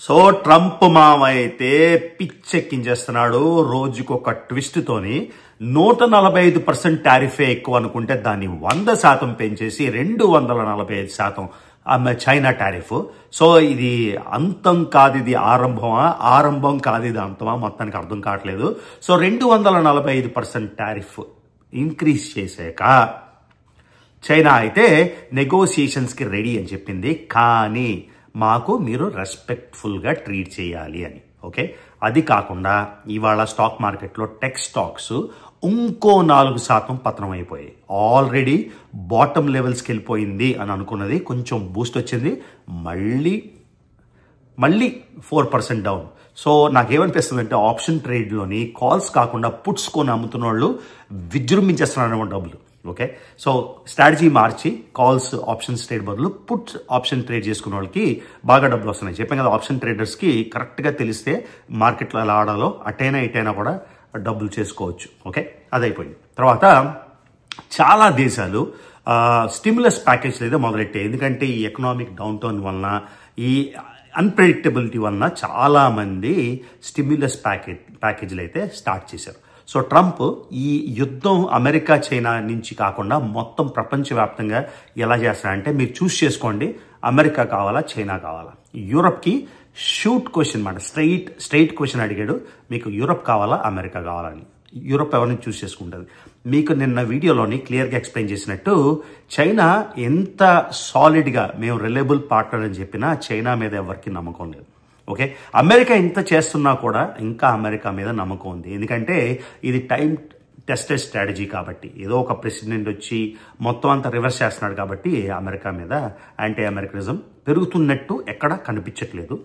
So Trump మామ అయితే పిచ్చెక్కించేస్తున్నాడు. రోజుకొక ట్విస్ట్ తోని 145% టారిఫే ఎక్కువ అనుకుంటే దాన్ని 100% పెంచేసి 245% చైనా టారిఫ్. సో ఇది అంతం కాదు, ఇది ఆరంభమా, ఆరంభం కాదు ఇది అంతమా, మొత్తానికి అర్థం కావట్లేదు. సో 245% టారిఫ్ ఇంక్రీజ్ చేశాక చైనా అయితే నెగోసియేషన్స్ కి రెడీ అని చెప్పింది. కానీ మాకు మీరు రెస్పెక్ట్ఫుల్గా ట్రీట్ చేయాలి అని. ఓకే, అది కాకుండా ఇవాళ స్టాక్ మార్కెట్లో టెక్ స్టాక్స్ ఇంకో 4% పతనం అయిపోయాయి. ఆల్రెడీ బాటమ్ లెవెల్స్కి వెళ్ళిపోయింది అని అనుకున్నది కొంచెం బూస్ట్ వచ్చింది, మళ్ళీ 4% డౌన్. సో నాకేమనిపిస్తుంది అంటే ఆప్షన్ ట్రేడ్లోని కాల్స్ కాకుండా పుట్స్ కొని అమ్ముతున్న వాళ్ళు విజృంభించేస్తున్నారన్నమాట డబ్బులు. ఓకే, సో స్ట్రాటజీ మార్చి కాల్స్ ఆప్షన్స్ ట్రేడ్ బదులు పుట్ ఆప్షన్ ట్రేడ్ చేసుకున్న వాళ్ళకి బాగా డబ్బులు వస్తున్నాయి. చెప్పాను కదా, ఆప్షన్ ట్రేడర్స్కి కరెక్ట్గా తెలిస్తే మార్కెట్లో ఎలా ఆడాలో అటైనా ఇటైనా కూడా డబ్బులు చేసుకోవచ్చు. ఓకే, అదైపోయింది. తర్వాత చాలా దేశాలు స్టిమ్యులస్ ప్యాకేజ్లు అయితే మొదలెట్టాయి. ఎందుకంటే ఈ ఎకనామిక్ డౌన్ టౌన్ వలన, ఈ అన్ప్రెడిక్టబిలిటీ వలన చాలా మంది స్టిమ్యులస్ ప్యాకేజీలు అయితే స్టార్ట్ చేశారు. సో ట్రంప్ ఈ యుద్ధం అమెరికా చైనా నుంచి కాకుండా మొత్తం ప్రపంచవ్యాప్తంగా ఎలా చేస్తాడంటే, మీరు చూస్ చేసుకోండి, అమెరికా కావాలా చైనా కావాలా. యూరప్కి షూట్ క్వశ్చన్ మాట, స్ట్రైట్ క్వశ్చన్ అడిగాడు, మీకు యూరప్ కావాలా అమెరికా కావాలని. యూరప్ ఎవరిని చూస్ చేసుకుంటుంది. మీకు నిన్న వీడియోలోని క్లియర్గా ఎక్స్ప్లెయిన్ చేసినట్టు చైనా ఎంత సాలిడ్గా మేము రిలయబుల్ పార్ట్నర్ అని చెప్పినా చైనా మీద ఎవరికి నమ్మకం లేదు. ఓకే, అమెరికా ఇంత చేస్తున్నా కూడా ఇంకా అమెరికా మీద నమ్మకం ఉంది. ఎందుకంటే ఇది టైం టెస్టెడ్ స్ట్రాటజీ కాబట్టి, ఏదో ఒక ప్రెసిడెంట్ వచ్చి మొత్తం అంతా రివర్స్ చేస్తున్నాడు కాబట్టి అమెరికా మీద యాంటీ అమెరికనిజం పెరుగుతున్నట్టు ఎక్కడ కనిపించట్లేదు.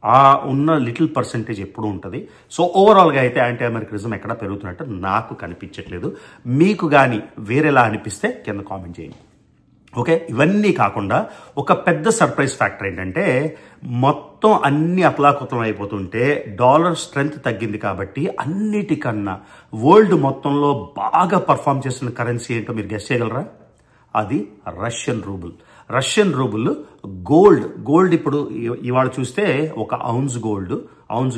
ఆ ఉన్న లిటిల్ పర్సెంటేజ్ ఎప్పుడు ఉంటుంది. సో ఓవరాల్గా అయితే యాంటీ అమెరికనిజం ఎక్కడ పెరుగుతున్నట్టు నాకు కనిపించట్లేదు. మీకు కానీ వేరేలా అనిపిస్తే కింద కామెంట్ చేయండి. ఓకే, ఇవన్నీ కాకుండా ఒక పెద్ద సర్ప్రైజ్ ఫ్యాక్టర్ ఏంటంటే, మొత్తం అన్ని అతలాకుతలం అయిపోతుంటే డాలర్ స్ట్రెంగ్త్ తగ్గింది కాబట్టి అన్నిటికన్నా వరల్డ్ మొత్తంలో బాగా పర్ఫామ్ చేస్తున్న కరెన్సీ ఏంటో మీరు గెస్ చేయగలరా? అది Russian rouble. Russian rouble gold ఇప్పుడు ఇవాళ చూస్తే ఒక ఔన్స్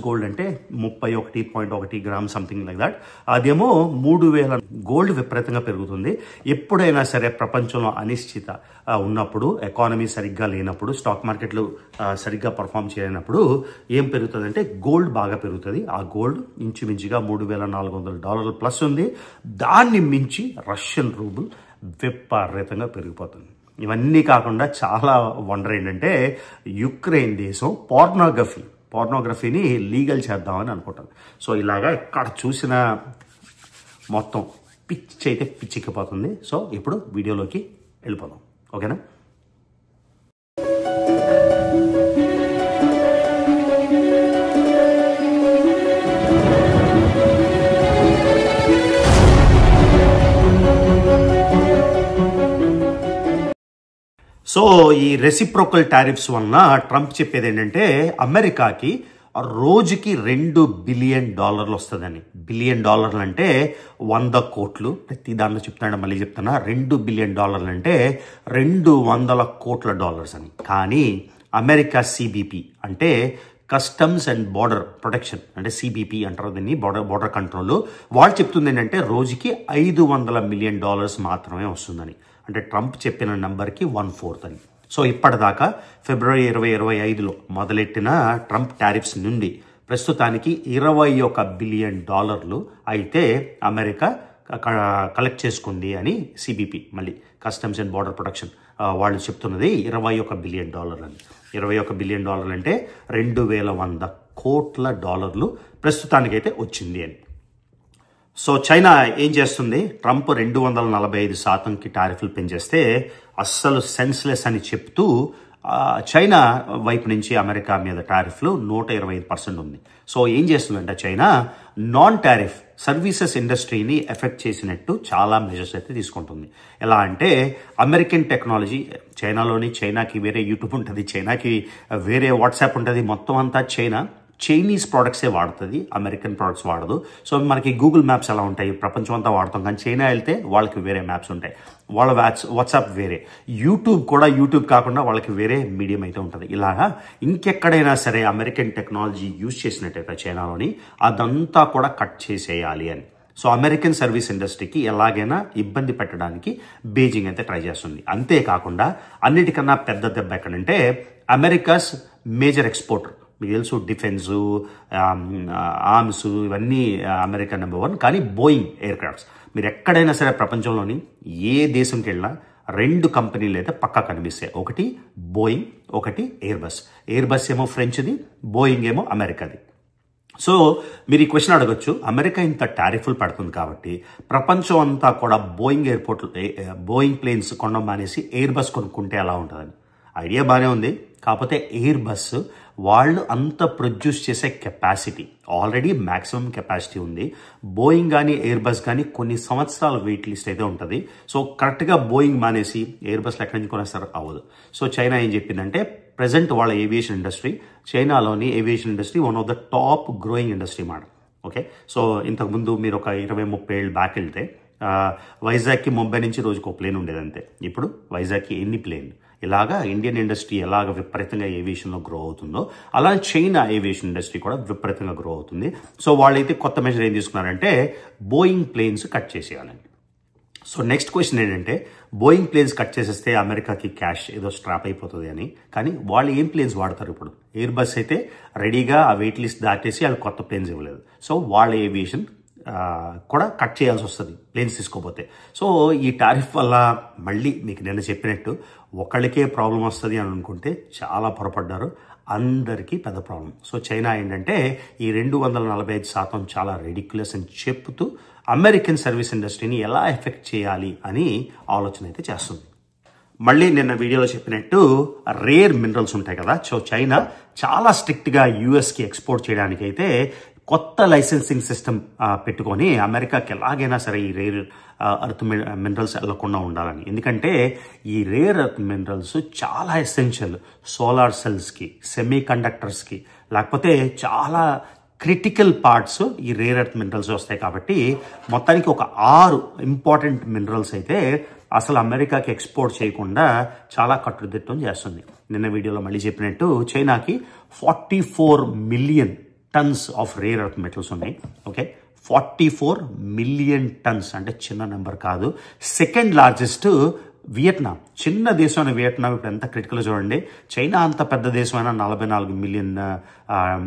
గోల్డ్ అంటే 31.1 గ్రామ్ సంథింగ్ లైక్ దాట్. అదేమో 3000. గోల్డ్ విపరీతంగా పెరుగుతుంది. ఎప్పుడైనా సరే ప్రపంచంలో అనిశ్చిత ఉన్నప్పుడు, ఎకానమీ సరిగ్గా లేనప్పుడు, స్టాక్ మార్కెట్లు సరిగ్గా పర్ఫామ్ చేయనప్పుడు ఏం పెరుగుతుందంటే గోల్డ్ బాగా పెరుగుతుంది. ఆ గోల్డ్ ఇంచుమించుగా $3,400 ప్లస్ ఉంది. దాన్ని మించి రష్యన్ రూబుల్ విపరీతంగా పెరిగిపోతుంది. ఇవన్నీ కాకుండా చాలా వండర్ ఏంటంటే, యుక్రెయిన్ దేశం పోర్నోగ్రఫీని లీగల్ చేద్దామని అనుకుంటాను. సో ఇలాగా ఎక్కడ చూసిన మొత్తం పిచ్చి అయితే పిచ్చెక్కిపోతుంది. సో ఇప్పుడు వీడియోలోకి వెళ్ళిపోదాం. ఓకేనా? సో ఈ రెసిప్రోకల్ టారిఫ్స్ వలన ట్రంప్ చెప్పేది ఏంటంటే, అమెరికాకి రోజుకి $2 బిలియన్ వస్తుందని. $1 బిలియన్ అంటే 100 కోట్లు. ప్రతి దాంట్లో చెప్తాను, మళ్ళీ చెప్తున్నా, $2 బిలియన్ అంటే $200 కోట్ల అని. కానీ అమెరికా సిబిపి అంటే కస్టమ్స్ అండ్ బార్డర్ ప్రొటెక్షన్, అంటే సిబిపి అంటారు దీన్ని, బార్డర్ కంట్రోల్, వాళ్ళు చెప్తుంది ఏంటంటే రోజుకి $500 మిలియన్ మాత్రమే వస్తుందని. అంటే ట్రంప్ చెప్పిన నంబర్కి 1/4 అని. సో ఇప్పటిదాకా ఫిబ్రవరి 2025లో మొదలెట్టిన ట్రంప్ టారిఫ్స్ నుండి ప్రస్తుతానికి $21 బిలియన్ అయితే అమెరికా కలెక్ట్ చేసుకుంది అని సిబిపి, మళ్ళీ కస్టమ్స్ అండ్ బార్డర్ ప్రొటెక్షన్, వాళ్ళు చెప్తున్నది $21 బిలియన్ అని. $21 బిలియన్ అంటే 2100 కోట్ల ప్రస్తుతానికైతే వచ్చింది అని. సో చైనా ఏం చేస్తుంది? ట్రంప్ 245%కి టారిఫ్లు పెంచేస్తే అస్సలు సెన్స్లెస్ అని చెప్తూ చైనా వైపు నుంచి అమెరికా మీద టారిఫ్లు 125% ఉంది. సో ఏం చేస్తుందంటే చైనా నాన్ టారిఫ్ సర్వీసెస్ ఇండస్ట్రీని ఎఫెక్ట్ చేసినట్టు చాలా మెజర్స్ అయితే తీసుకుంటుంది. ఎలా అంటే అమెరికన్ టెక్నాలజీ, చైనాకి వేరే యూట్యూబ్ ఉంటుంది, చైనాకి వేరే వాట్సాప్ ఉంటుంది, మొత్తం అంతా చైనీస్ ప్రోడక్ట్సే వాడుతుంది, అమెరికన్ ప్రోడక్ట్స్ వాడదు. సో మనకి గూగుల్ మ్యాప్స్ ఎలా ఉంటాయి, ప్రపంచం అంతా వాడతాం, కానీ చైనా వెళ్తే వాళ్ళకి వేరే మ్యాప్స్ ఉంటాయి, వాళ్ళ వాట్సాప్ వేరే, యూట్యూబ్ కాకుండా వాళ్ళకి వేరే మీడియం అయితే ఉంటుంది. ఇలాగా ఇంకెక్కడైనా సరే అమెరికన్ టెక్నాలజీ యూజ్ చేసినట్టయితే చైనాలోని అదంతా కూడా కట్ చేసేయాలి అని. సో అమెరికన్ సర్వీస్ ఇండస్ట్రీకి ఎలాగైనా ఇబ్బంది పెట్టడానికి బీజింగ్ అయితే ట్రై చేస్తుంది. అంతేకాకుండా అన్నిటికన్నా పెద్ద దెబ్బ ఎక్కడంటే అమెరికాస్ మేజర్ ఎక్స్పోర్టర్, మీకు తెలుసు డిఫెన్స్, ఆర్మ్స్, ఇవన్నీ అమెరికా నెంబర్ 1. కానీ బోయింగ్ ఎయిర్ క్రాఫ్ట్స్ మీరు ఎక్కడైనా సరే ప్రపంచంలోని ఏ దేశంకి వెళ్ళినా 2 కంపెనీలు అయితే పక్కా కనిపిస్తాయి. ఒకటి బోయింగ్, ఒకటి ఎయిర్ బస్ ఏమో ఫ్రెంచ్ది, బోయింగ్ ఏమో అమెరికాది. సో మీరు ఈ క్వశ్చన్ అడగొచ్చు, అమెరికా ఇంత టారిఫ్లు పడుతుంది కాబట్టి ప్రపంచం అంతా కూడా బోయింగ్ ప్లేన్స్ కొనడం మానేసి ఎయిర్ బస్ కొనుక్కుంటే ఎలా ఉంటుందని. ఐడియా బాగానే ఉంది, కాకపోతే ఎయిర్ బస్ వాళ్ళు అంత ప్రొడ్యూస్ చేసే కెపాసిటీ ఆల్రెడీ మ్యాక్సిమం కెపాసిటీ ఉంది. బోయింగ్ కానీ ఎయిర్ బస్ కానీ కొన్ని సంవత్సరాల వెయిట్ లిస్ట్ అయితే ఉంటుంది. సో కరెక్ట్గా బోయింగ్ మానేసి ఎయిర్ బస్లు ఎక్కడి నుంచి కొనేస్తారు, అవ్వదు. సో చైనా ఏం చెప్పిందంటే ప్రజెంట్ వాళ్ళ ఏవియేషన్ ఇండస్ట్రీ, చైనాలోని aviation industry one of the top growing industry మాట. ఓకే, సో ఇంతకుముందు మీరు ఒక 20-30 ఏళ్ళు బ్యాక్ వెళ్తే వైజాగ్కి ముంబై నుంచి రోజుకు ఒక ప్లేన్ ఉండేది అంతే. ఇప్పుడు వైజాగ్కి ఎన్ని ప్లేన్లు. ఇలాగా ఇండియన్ ఇండస్ట్రీ ఎలాగ విపరీతంగా ఏవియేషన్లో గ్రో అవుతుందో అలా చైనా ఏవియేషన్ ఇండస్ట్రీ కూడా విపరీతంగా గ్రో అవుతుంది. సో వాళ్ళైతే కొత్త మెజర్ ఏం తీసుకున్నారంటే బోయింగ్ ప్లేన్స్ కట్ చేసేయాలని. సో నెక్స్ట్ క్వశ్చన్ ఏంటంటే బోయింగ్ ప్లేన్స్ కట్ చేసేస్తే అమెరికాకి క్యాష్ ఏదో స్ట్రాప్ అయిపోతుంది అని. కానీ వాళ్ళు ఏం ప్లేన్స్ వాడతారు ఇప్పుడు? ఎయిర్ బస్ అయితే రెడీగా ఆ వెయిట్ లిస్ట్ దాటేసి వాళ్ళు కొత్త ప్లేన్స్ ఇవ్వలేదు. సో వాళ్ళ ఏవియేషన్ కూడా కట్ చేయాల్సి వస్తుంది ప్లేన్స్ తీసుకోపోతే. సో ఈ టారిఫ్ వల్ల మళ్ళీ మీకు నిన్న చెప్పినట్టు ఒకళ్ళకే ప్రాబ్లం వస్తుంది అని అనుకుంటే చాలా పొరపడ్డారు, అందరికీ పెద్ద ప్రాబ్లం. సో చైనా ఏంటంటే ఈ 245% చాలా రెడిక్యులస్ అని చెప్తూ అమెరికన్ సర్వీస్ ఇండస్ట్రీని ఎలా ఎఫెక్ట్ చేయాలి అని ఆలోచన అయితే చేస్తుంది. మళ్ళీ నిన్న వీడియోలో చెప్పినట్టు రేర్ మినరల్స్ ఉంటాయి కదా, సో చైనా చాలా స్ట్రిక్ట్గా యూఎస్కి ఎక్స్పోర్ట్ చేయడానికి అయితే కొత్త లైసెన్సింగ్ సిస్టమ్ పెట్టుకొని అమెరికాకి ఎలాగైనా సరే ఈ రేర్ అర్త్ మినరల్స్ వెళ్లకుండా ఉండాలని. ఎందుకంటే ఈ రేర్ అర్త్ మినరల్స్ చాలా ఎసెన్షియల్ సోలార్ సెల్స్కి, సెమీ కండక్టర్స్కి, లేకపోతే చాలా క్రిటికల్ పార్ట్స్ ఈ రేర్ అర్త్ మినరల్స్ వస్తాయి. కాబట్టి మొత్తానికి ఒక 6 ఇంపార్టెంట్ మినరల్స్ అయితే అసలు అమెరికాకి ఎక్స్పోర్ట్ చేయకుండా చాలా కట్టుదిట్టం చేస్తుంది. నిన్న వీడియోలో మళ్ళీ చెప్పినట్టు చైనాకి 44 million tons of rare earth metals ఉన్నాయి. ఓకే, 44 మిలియన్ టన్స్ అంటే చిన్న నెంబర్ కాదు. సెకండ్ లార్జెస్ట్ వియట్నాం, చిన్న దేశమైన వియట్నాం ఇప్పుడు ఎంత క్రిటికల్ చూడండి. చైనా అంత పెద్ద దేశమైన 44 మిలియన్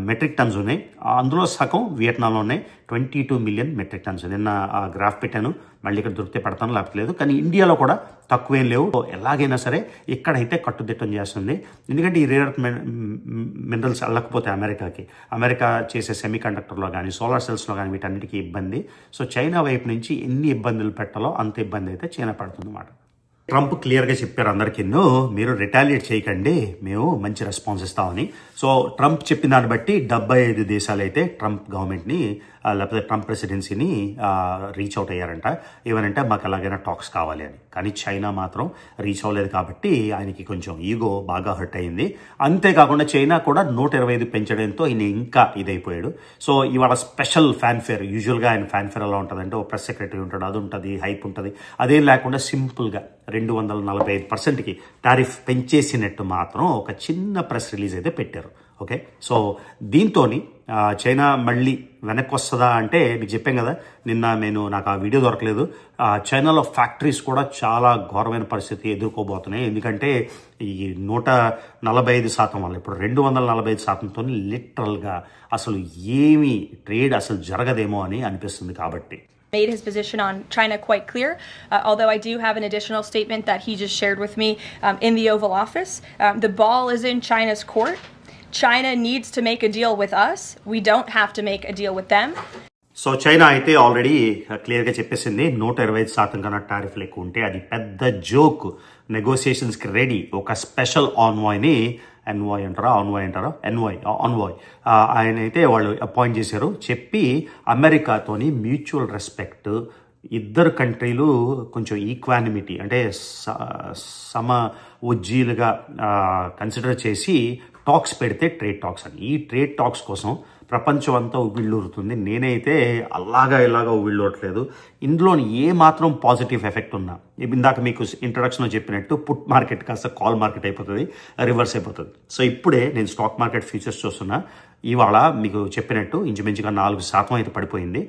మెట్రిక్ టన్స్ ఉన్నాయి, అందులో సగం వియట్నాంలో ఉన్నాయి 22 మిలియన్ మెట్రిక్ టన్స్. నిన్న గ్రాఫ్ పెట్టాను, మళ్ళీ ఇక్కడ దొరికితే పెడతాను, లేకపోతే లేదు. కానీ ఇండియాలో కూడా తక్కువేం లేవు. ఎలాగైనా సరే ఇక్కడైతే కట్టుదిట్టం చేస్తుంది. ఎందుకంటే ఈ రేర్ అర్త్ మినరల్స్ వెళ్ళకపోతే అమెరికా చేసే సెమీ కండక్టర్లో కానీ సోలార్ సెల్స్లో కానీ వీటన్నిటికీ ఇబ్బంది. సో చైనా వైపు నుంచి ఎన్ని ఇబ్బందులు పెట్టాలో అంత ఇబ్బంది అయితే చైనా పడుతుంది అన్నమాట. ట్రంప్ క్లియర్గా చెప్పారు అందరికీ, మీరు రిటాలియేట్ చేయకండి, మేము మంచి రెస్పాన్స్ ఇస్తామని. సో ట్రంప్ చెప్పిన దాన్ని బట్టి 75 దేశాలు అయితే ట్రంప్ గవర్నమెంట్ని లేకపోతే ట్రంప్ ప్రెసిడెన్సీని రీచ్ అవుట్ అయ్యారంట. ఏమనంటే మాకు ఎలాగైనా టాక్స్ కావాలి అని. కానీ చైనా మాత్రం రీచ్ అవ్వలేదు కాబట్టి ఆయనకి కొంచెం ఈగో బాగా హర్ట్ అయింది. అంతేకాకుండా చైనా కూడా 125 పెంచడంతో ఆయన ఇంకా ఇదైపోయాడు. సో ఇవాళ స్పెషల్ ఫ్యాన్ఫేర్, యూజువల్గా ఆయన ఫ్యాన్ఫేర్ ఎలా ఉంటుందంటే ఓ ప్రెస్ సెక్రటరీ ఉంటాడు, అది ఉంటుంది, హైప్ ఉంటుంది. అదేం లేకుండా సింపుల్గా 245%కి టారిఫ్ పెంచేసినట్టు మాత్రం ఒక చిన్న ప్రెస్ రిలీజ్ అయితే పెట్టారు. ఓకే, సో దీంతో చైనా మళ్ళీ వెనక్కి వస్తుందా అంటే మీకు చెప్పాం కదా నిన్న, నాకు ఆ వీడియో దొరకలేదు. చైనాలో ఫ్యాక్టరీస్ కూడా చాలా ఘోరమైన పరిస్థితి ఎదుర్కోబోతున్నాయి. ఎందుకంటే ఈ 145% వల్ల ఇప్పుడు 245%తో లిటరల్గా అసలు ఏమీ ట్రేడ్ అసలు జరగదేమో అని అనిపిస్తుంది. కాబట్టి made his position on China quite clear, although I do have an additional statement that he just shared with me in the Oval Office. The ball is in China's court. China needs to make a deal with us. We don't have to make a deal with them. So China అయితే already క్లియర్గా చెప్పేసింది 125% కన్నా టారిఫ్లు ఎక్కువ ఉంటే అది పెద్ద joke, నెగోసియేషన్స్కి ready. ఒక special ఆన్వాయ్ని envoy ఆయన అయితే వాళ్ళు అపాయింట్ చేశారు. చెప్పి అమెరికాతోని మ్యూచువల్ రెస్పెక్ట్, ఇద్దరు కంట్రీలు కొంచెం ఈక్వానిమిటీ అంటే సమ ఉజ్జీలుగా కన్సిడర్ చేసి టాక్స్ పెడితే ట్రేడ్ టాక్స్ అని. ఈ ట్రేడ్ టాక్స్ కోసం ప్రపంచం అంతా ఉవ్విళ్ళూరుతుంది. నేనైతే ఇలాగా ఉవ్విళ్ళూరట్లేదు. ఇందులో ఏ మాత్రం పాజిటివ్ ఎఫెక్ట్ ఉన్నా, ఇందాక మీకు ఇంట్రడక్షన్లో చెప్పినట్టు పుట్ మార్కెట్ కాస్త కాల్ మార్కెట్ అయిపోతుంది, రివర్స్ అయిపోతుంది. సో ఇప్పుడే నేను స్టాక్ మార్కెట్ ఫ్యూచర్స్ చూస్తున్నా. ఇవాళ మీకు చెప్పినట్టు ఇంచుమించుగా 4% అయితే పడిపోయింది.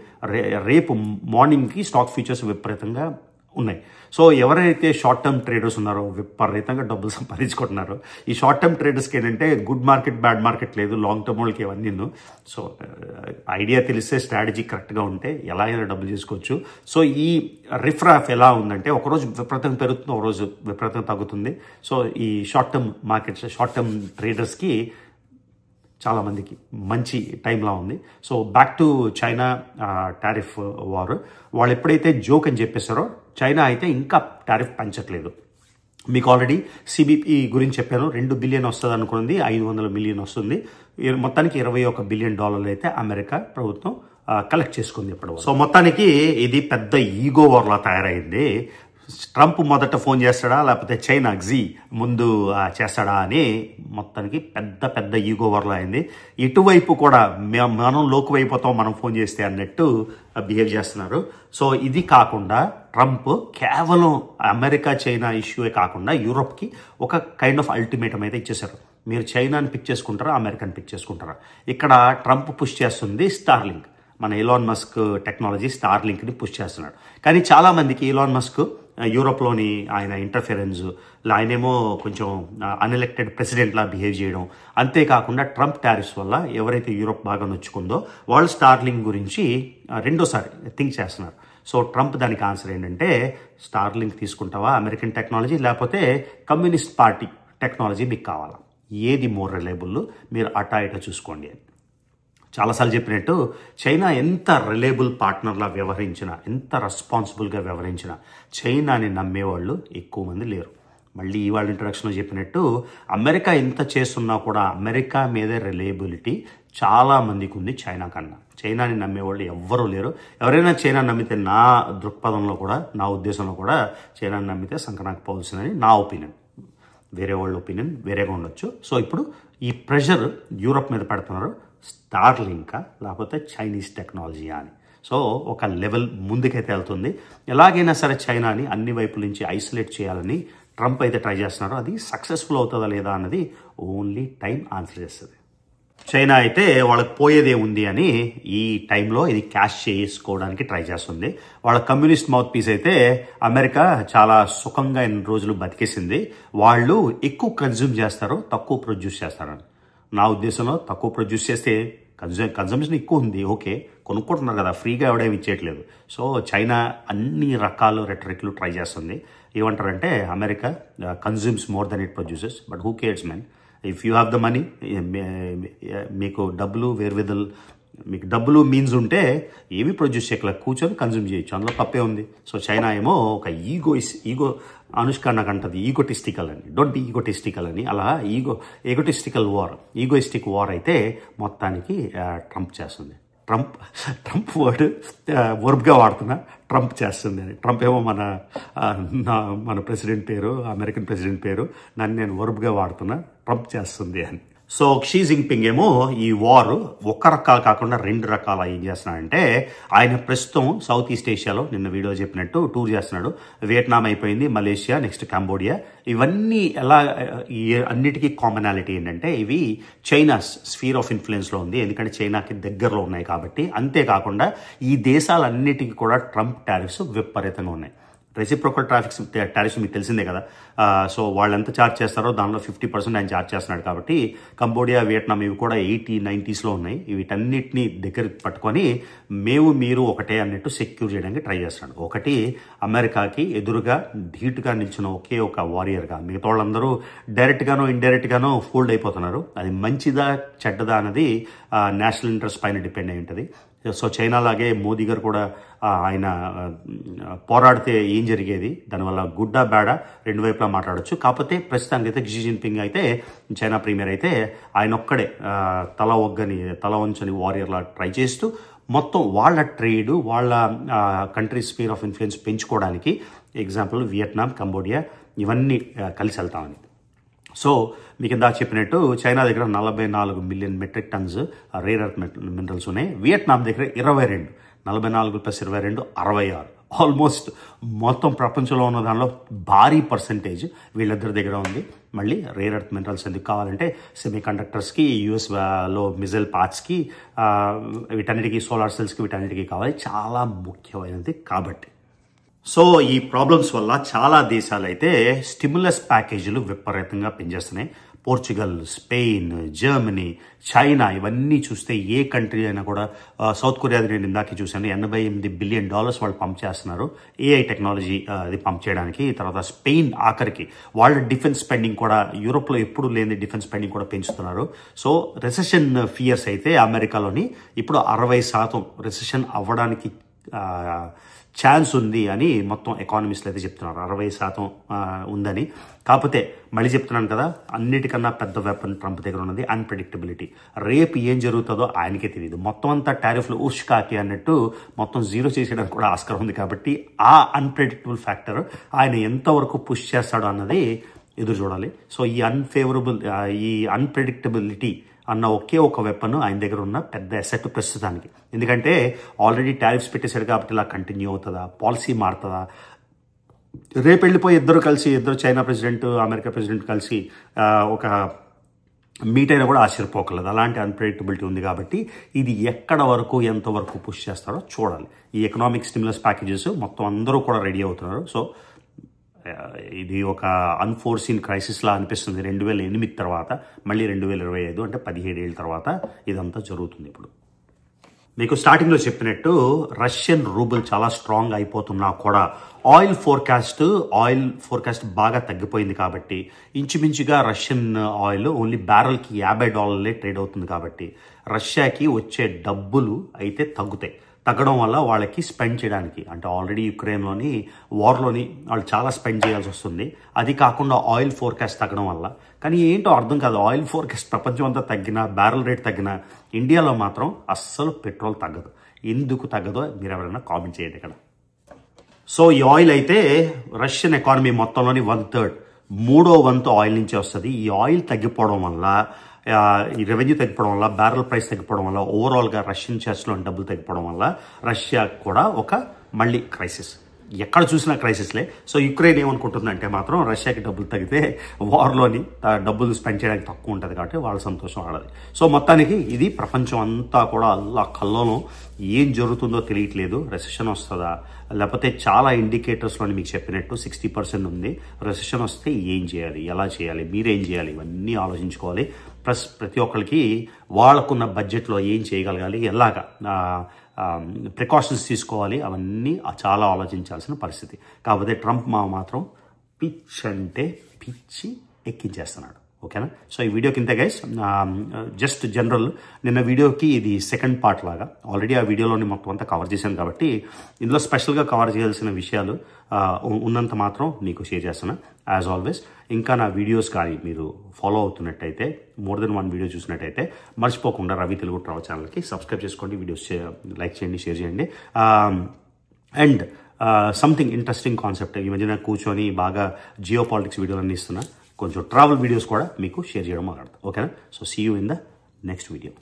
రేపు మార్నింగ్కి స్టాక్ ఫ్యూచర్స్ విపరీతంగా ఉన్నాయి. సో ఎవరైతే షార్ట్ టర్మ్ ట్రేడర్స్ ఉన్నారో విపరీతంగా డబ్బులు సంపాదించుకుంటున్నారో, ఈ షార్ట్ టర్మ్ ట్రేడర్స్కి ఏంటంటే గుడ్ మార్కెట్ బ్యాడ్ మార్కెట్ లేదు, లాంగ్ టర్మ్ వాళ్ళకి ఇవన్నీ. సో ఐడియా తెలిస్తే, స్ట్రాటజీ కరెక్ట్గా ఉంటే ఎలా అయినా డబ్బులు చేసుకోవచ్చు. సో ఈ రిఫ్రాఫ్ ఎలా ఉందంటే ఒకరోజు విపరీతంగా పెరుగుతుంది, ఒకరోజు విపరీతంగా తగ్గుతుంది. సో ఈ short term markets, short term ట్రేడర్స్కి చాలామందికి మంచి టైంలా ఉంది. So back to China tariff war. వాళ్ళు ఎప్పుడైతే జోక్ అని చెప్పేశారో, చైనా అయితే ఇంకా టారిఫ్ పెంచట్లేదు. మీకు ఆల్రెడీ సిబిపి గురించి చెప్పాను. 2 బిలియన్ వస్తుంది అనుకుంది, 500 మిలియన్ వస్తుంది. మొత్తానికి $21 బిలియన్ అయితే అమెరికా ప్రభుత్వం కలెక్ట్ చేసుకుంది ఇప్పుడు. సో మొత్తానికి ఇది పెద్ద ఈగో వార్లా తయారైంది. ట్రంప్ మొదట ఫోన్ చేస్తాడా లేకపోతే చైనా క్సీ ముందు చేస్తాడా అని మొత్తానికి పెద్ద ఈగో వార్లా అయింది. ఇటువైపు కూడా మనం లోకువైపోతాం మనం ఫోన్ చేస్తే అన్నట్టు బిహేవ్ చేస్తున్నారు. సో ఇది కాకుండా ట్రంప్ కేవలం అమెరికా చైనా ఇష్యూయే కాకుండా యూరోప్కి ఒక కైండ్ ఆఫ్ అల్టిమేటం అయితే ఇచ్చేశారు. మీరు చైనాని పిక్ చేసుకుంటారా, అమెరికాని పిక్ చేసుకుంటారా? ఇక్కడ ట్రంప్ పుష్ చేస్తుంది స్టార్లింక్. మన ఎలాన్ మస్క్ టెక్నాలజీ స్టార్లింక్ని పుష్ చేస్తున్నాడు. కానీ చాలామందికి ఎలాన్ మస్క్ యూరోప్లోని ఆయన ఇంటర్ఫిరెన్స్, ఆయనేమో కొంచెం అన్ఎలెక్టెడ్ ప్రెసిడెంట్లా బిహేవ్ చేయడం, అంతేకాకుండా ట్రంప్ టారిఫ్స్ వల్ల ఎవరైతే యూరోప్ బాగా నొచ్చుకుందో వాళ్ళు స్టార్లింక్ గురించి రెండోసారి థింక్ చేస్తున్నారు. సో ట్రంప్ దానికి ఆన్సర్ ఏంటంటే, స్టార్లింక్ తీసుకుంటావా అమెరికన్ టెక్నాలజీ, లేకపోతే కమ్యూనిస్ట్ పార్టీ టెక్నాలజీ మీకు కావాలా, ఏది మోర్ రిలయబుల్, మీరు అటా ఇటా చూసుకోండి అని చాలాసార్లు చెప్పినట్టు. చైనా ఎంత రిలయబుల్ పార్ట్నర్లా వ్యవహరించినా, ఎంత రెస్పాన్సిబుల్గా వ్యవహరించినా చైనాని నమ్మేవాళ్ళు ఎక్కువ మంది లేరు. మళ్ళీ ఇవాళ ఇంట్రడక్షన్లో చెప్పినట్టు అమెరికా ఎంత చేస్తున్నా కూడా అమెరికా మీదే రిలయబిలిటీ చాలా మందికి ఉంది చైనా కన్నా. చైనాని నమ్మేవాళ్ళు ఎవ్వరూ లేరు. ఎవరైనా చైనా నమ్మితే, నా దృక్పథంలో కూడా, నా ఉద్దేశంలో కూడా చైనాని నమ్మితే సంకనాకి పోవాల్సిందని నా ఒపీనియన్. వేరే వాళ్ళ ఒపీనియన్ వేరేగా ఉండొచ్చు. సో ఇప్పుడు ఈ ప్రెషర్ యూరోప్ మీద పెడుతున్నారు, స్టార్లింకా లేకపోతే చైనీస్ టెక్నాలజీ అని. సో ఒక లెవెల్ ముందుకైతే వెళ్తుంది. ఎలాగైనా సరే చైనాని అన్ని వైపుల నుంచి ఐసోలేట్ చేయాలని ట్రంప్ అయితే ట్రై చేస్తున్నారు. అది సక్సెస్ఫుల్ అవుతుందా లేదా అన్నది ఓన్లీ టైం ఆన్సర్ చేస్తుంది. చైనా అయితే వాళ్ళకి పోయేదే ఉంది అని ఈ టైంలో ఇది క్యాష్ చేసుకోవడానికి ట్రై చేస్తుంది. వాళ్ళ కమ్యూనిస్ట్ మౌత్ పీస్ అయితే అమెరికా చాలా సుఖంగా ఎన్ని రోజులు బతికేసింది, వాళ్ళు ఎక్కువ కన్జ్యూమ్ చేస్తారు, తక్కువ ప్రొడ్యూస్ చేస్తారని. నా ఉద్దేశంలో తక్కువ ప్రొడ్యూస్ చేస్తే కన్జంప్షన్ ఎక్కువ ఉంది, ఓకే, కొనుక్కుంటున్నారు కదా, ఫ్రీగా ఎవడేమి ఇచ్చేయట్లేదు. సో చైనా అన్ని రకాల రెటరిక్లు ట్రై చేస్తుంది. ఏమంటారంటే America consumes more than it produces, but who cares man, if you have the money, మీకు డబ్బులు మీకు డబ్బులు మీన్స్ ఉంటే ఏమి ప్రొడ్యూస్ చేయగలరు, కూర్చొని కన్జ్యూమ్ చేయొచ్చు, అందులో తప్పే ఉంది. సో చైనా ఏమో ఒక ఈగో అనుష్క నాకు అంటది ఈగోటిస్టికల్ అని, డోంట్ బి ఈగోటిస్టికల్ అని. అలా ఈగోయిస్టిక్ వార్ అయితే మొత్తానికి ట్రంప్ చేస్తుంది. ట్రంప్ వర్బ్గా వాడుతున్నా, ట్రంప్ చేస్తుంది అని. ట్రంప్ ఏమో మన ప్రెసిడెంట్ పేరు, అమెరికన్ ప్రెసిడెంట్ పేరు, నన్ను నేను వర్బ్గా వాడుతున్నా, ట్రంప్ చేస్తుంది అని. సో షీ జిన్పింగ్ ఏమో ఈ వార్ ఒక రకాలు కాకుండా 2 రకాలు ఏం చేస్తున్నాడంటే, ఆయన ప్రస్తుతం సౌత్ ఈస్ట్ ఏషియాలో నిన్న వీడియో చెప్పినట్టు టూర్ చేస్తున్నాడు. వియట్నాం అయిపోయింది, మలేషియా, నెక్స్ట్ కంబోడియా. ఇవన్నీ ఎలా, అన్నిటికీ కామనాలిటీ ఏంటంటే ఇవి చైనా స్ఫీర్ ఆఫ్ ఇన్ఫ్లుయెన్స్లో ఉంది, ఎందుకంటే చైనాకి దగ్గరలో ఉన్నాయి కాబట్టి. అంతేకాకుండా ఈ దేశాలన్నిటికీ కూడా ట్రంప్ టారిఫ్స్ విపరీతంగా ఉన్నాయి. రెసిప్రోకల్ టారిఫ్స్ మీకు తెలిసిందే కదా. సో వాళ్ళు ఎంత ఛార్జ్ చేస్తారో దానిలో 50% ఆయన ఛార్జ్ చేస్తున్నాడు కాబట్టి కంబోడియా, వియట్నాం ఇవి కూడా 80-90s ఉన్నాయి. వీటన్నిటిని దగ్గర పట్టుకొని మీరు ఒకటే అన్నట్టు సెక్యూర్ చేయడానికి ట్రై చేస్తున్నాడు. ఒకటి అమెరికాకి ఎదురుగా ధీటుగా నిల్చున్న ఒకే ఒక వారియర్గా, మిగతా వాళ్ళందరూ డైరెక్ట్గానో ఇండైరెక్ట్గానో ఫోల్డ్ అయిపోతున్నారు. అది మంచిదా చెడ్డదా అన్నది నేషనల్ ఇంట్రెస్ట్ పైన డిపెండ్ అయి ఉంటుంది. సో చైనా లాగే మోదీ గారు కూడా ఆయన పోరాడితే ఏం జరిగేది, దానివల్ల గుడ్డా బ్యాడా 2 వైపులా మాట్లాడచ్చు. కాకపోతే ప్రస్తుతానికి అయితే షీ జిన్పింగ్ అయితే, చైనా ప్రీమియర్ అయితే ఆయన ఒక్కడే తల వంచని వారియర్లా ట్రై చేస్తూ మొత్తం వాళ్ళ ట్రేడ్, వాళ్ళ కంట్రీ స్పీర్ ఆఫ్ ఇన్ఫ్లుయెన్స్ పెంచుకోవడానికి, ఎగ్జాంపుల్ వియట్నాం, కంబోడియా ఇవన్నీ కలిసి వెళ్తామని. సో మీకు ఇందాక చెప్పినట్టు చైనా దగ్గర 44 million metric tons rare earth minerals ఉన్నాయి. వియట్నాం దగ్గర 22, 44 + 22 66. ఆల్మోస్ట్ మొత్తం ప్రపంచంలో ఉన్న దానిలో భారీ పర్సంటేజ్ వీళ్ళిద్దరి దగ్గర ఉంది. మళ్ళీ రేర్ ఎర్త్ మినరల్స్ ఎందుకు కావాలంటే సెమీ కండక్టర్స్కి, యూఎస్లో మిజైల్ పార్ట్స్కి, వీటన్నిటికీ, సోలార్ సెల్స్కి, వీటన్నిటికీ కావాలి. చాలా ముఖ్యమైనది కాబట్టి. సో ఈ ప్రాబ్లమ్స్ వల్ల చాలా దేశాలు అయితే స్టిమ్యులస్ ప్యాకేజీలు విపరీతంగా పెంచేస్తున్నాయి. పోర్చుగల్, స్పెయిన్, జర్మనీ, చైనా ఇవన్నీ చూస్తే ఏ కంట్రీ అయినా కూడా, సౌత్ కొరియా నేను ఇందాకే చూశాను, $88 బిలియన్ వాళ్ళు పంప్ చేస్తున్నారు ఏఐ టెక్నాలజీ అది పంప్ చేయడానికి. తర్వాత స్పెయిన్ ఆఖరికి వాళ్ళ డిఫెన్స్ స్పెండింగ్ కూడా యూరోప్లో ఎప్పుడు లేని డిఫెన్స్ స్పెండింగ్ కూడా పెంచుతున్నారు. సో రెసెషన్ ఫియర్స్ అయితే అమెరికాలోని ఇప్పుడు 60% రెసెషన్ అవ్వడానికి ఛాన్స్ ఉంది అని మొత్తం ఎకానమిస్టులు అయితే చెప్తున్నారు. 60% ఉందని. కాకపోతే మళ్ళీ చెప్తున్నాను కదా, అన్నిటికన్నా పెద్ద వెపన్ ట్రంప్ దగ్గర ఉన్నది అన్ప్రెడిక్టబిలిటీ. రేపు ఏం జరుగుతుందో ఆయనకే తెలియదు. మొత్తం అంతా టారిఫ్లు ఉష్కాకి అన్నట్టు మొత్తం జీరో చేసేయడానికి కూడా ఆస్కారం ఉంది. కాబట్టి ఆ అన్ప్రెడిక్టబుల్ ఫ్యాక్టర్ ఆయన ఎంతవరకు పుష్ చేస్తాడో అన్నది ఎదురు చూడాలి. సో ఈ అన్ప్రెడిక్టబిలిటీ అన్న ఒకే ఒక వెపన్ ఆయన దగ్గర ఉన్న పెద్ద అసెట్ ప్రస్తుతానికి. ఎందుకంటే ఆల్రెడీ టారిఫ్స్ పెట్టేశాడు కాబట్టి ఇలా కంటిన్యూ అవుతుందా, పాలసీ మారుతుందా, రేపు వెళ్ళిపోయి ఇద్దరు చైనా ప్రెసిడెంట్, అమెరికా ప్రెసిడెంట్ కలిసి ఒక మీట్ అయినా కూడా ఆశ్చర్యపోకలేదు. అలాంటి అన్ప్రెడిక్టబిలిటీ ఉంది కాబట్టి ఇది ఎక్కడ వరకు ఎంతవరకు పుష్ చేస్తారో చూడాలి. ఈ ఎకనామిక్ స్టిమ్యులస్ ప్యాకేజెస్ మొత్తం అందరూ కూడా రెడీ అవుతున్నారు. సో ఇది ఒక అన్ఫోర్సీన్ క్రైసిస్లా అనిపిస్తుంది. 2008 తర్వాత మళ్ళీ 2025 అంటే 17 ఏళ్ళ తర్వాత ఇదంతా జరుగుతుంది. ఇప్పుడు మీకు స్టార్టింగ్లో చెప్పినట్టు రష్యన్ రూబుల్ చాలా స్ట్రాంగ్ అయిపోతున్నా కూడా ఆయిల్ ఫోర్కాస్ట్ బాగా తగ్గిపోయింది కాబట్టి ఇంచుమించుగా రష్యన్ ఆయిల్ ఓన్లీ బ్యారెల్కి $50 ట్రేడ్ అవుతుంది. కాబట్టి రష్యాకి వచ్చే డబ్బులు అయితే తగ్గడం వల్ల వాళ్ళకి స్పెండ్ చేయడానికి, అంటే ఆల్రెడీ యుక్రెయిన్లోని వార్లోని వాళ్ళు చాలా స్పెండ్ చేయాల్సి వస్తుంది. అది కాకుండా ఆయిల్ ఫోర్కాస్ట్ తగ్గడం వల్ల. కానీ ఏంటో అర్థం కాదు, ఆయిల్ ఫోర్కాస్ట్ ప్రపంచం అంతా తగ్గినా, బ్యారెల్ రేట్ తగ్గినా ఇండియాలో మాత్రం అస్సలు పెట్రోల్ తగ్గదు. ఎందుకు తగ్గదో మీరు ఎవరైనా కామెంట్ చేయండి ఇక్కడ. సో ఈ ఆయిల్ అయితే రష్యన్ ఎకానమీ మొత్తంలోని 1/3, 3వ వంతు ఆయిల్ నుంచే వస్తుంది. ఈ ఆయిల్ తగ్గిపోవడం వల్ల, ఈ రెవెన్యూ తగ్గిపోవడం వల్ల, బ్యారెల్ ప్రైస్ తగ్గిపోవడం వల్ల, ఓవరాల్గా రష్యన్ చెస్లో డబ్బులు తగ్గిపోవడం వల్ల రష్యా కూడా ఒక మళ్ళీ క్రైసిస్. ఎక్కడ చూసినా క్రైసిస్లే. సో యుక్రెయిన్ ఏమనుకుంటుందంటే మాత్రం రష్యాకి డబ్బులు తగ్గితే వార్లోని డబ్బులు స్పెండ్ చేయడానికి తక్కువ ఉంటుంది కాబట్టి వాళ్ళ సంతోషం ఆడది. సో మొత్తానికి ఇది ప్రపంచం అంతా కూడా అల్లా కల్లోనూ ఏం జరుగుతుందో తెలియట్లేదు. రెసెషన్ వస్తుందా, లేకపోతే చాలా ఇండికేటర్స్లోని మీకు చెప్పినట్టు 60% ఉంది. రెసెషన్ వస్తే ఏం చేయాలి, ఎలా చేయాలి, మీరేం చేయాలి, ఇవన్నీ ఆలోచించుకోవాలి. ప్లస్ ప్రతి ఒక్కరికి వాళ్ళకున్న బడ్జెట్లో ఏం చేయగలగాలి, ఎలాగా ప్రికాషన్స్ తీసుకోవాలి, అవన్నీ చాలా ఆలోచించాల్సిన పరిస్థితి. కాకపోతే ట్రంప్ మాత్రం పిచ్చి ఎక్కించేస్తున్నాడు. ఓకేనా? సో ఈ వీడియోకి ఇంతే గైస్. జస్ట్ జనరల్ నిన్న వీడియోకి ఇది సెకండ్ పార్ట్ లాగా. ఆల్రెడీ ఆ వీడియోలోని మొత్తం అంతా కవర్ చేశాను కాబట్టి ఇందులో స్పెషల్గా కవర్ చేయాల్సిన విషయాలు ఉన్నంత మాత్రం మీకు షేర్ చేస్తున్నా. యాజ్ ఆల్వేస్ ఇంకా నా వీడియోస్ కానీ మీరు ఫాలో అవుతున్నట్టయితే, మోర్ దెన్ 1 వీడియో చూసినట్టయితే మర్చిపోకుండా రవి తెలుగు ట్రావెల్ ఛానల్కి సబ్స్క్రైబ్ చేసుకోండి, వీడియోస్ లైక్ చేయండి, షేర్ చేయండి. అండ్ సంథింగ్ ఇంట్రెస్టింగ్ కాన్సెప్ట్ ఈ మధ్యన కూర్చొని బాగా జియో పాలిటిక్స్ వీడియోలన్నీ ఇస్తున్నా. కొంచెం ట్రావెల్ వీడియోస్ కూడా మీకు షేర్ చేయడం మాట్లాడతాను. ఓకేనా? So see you in the next video.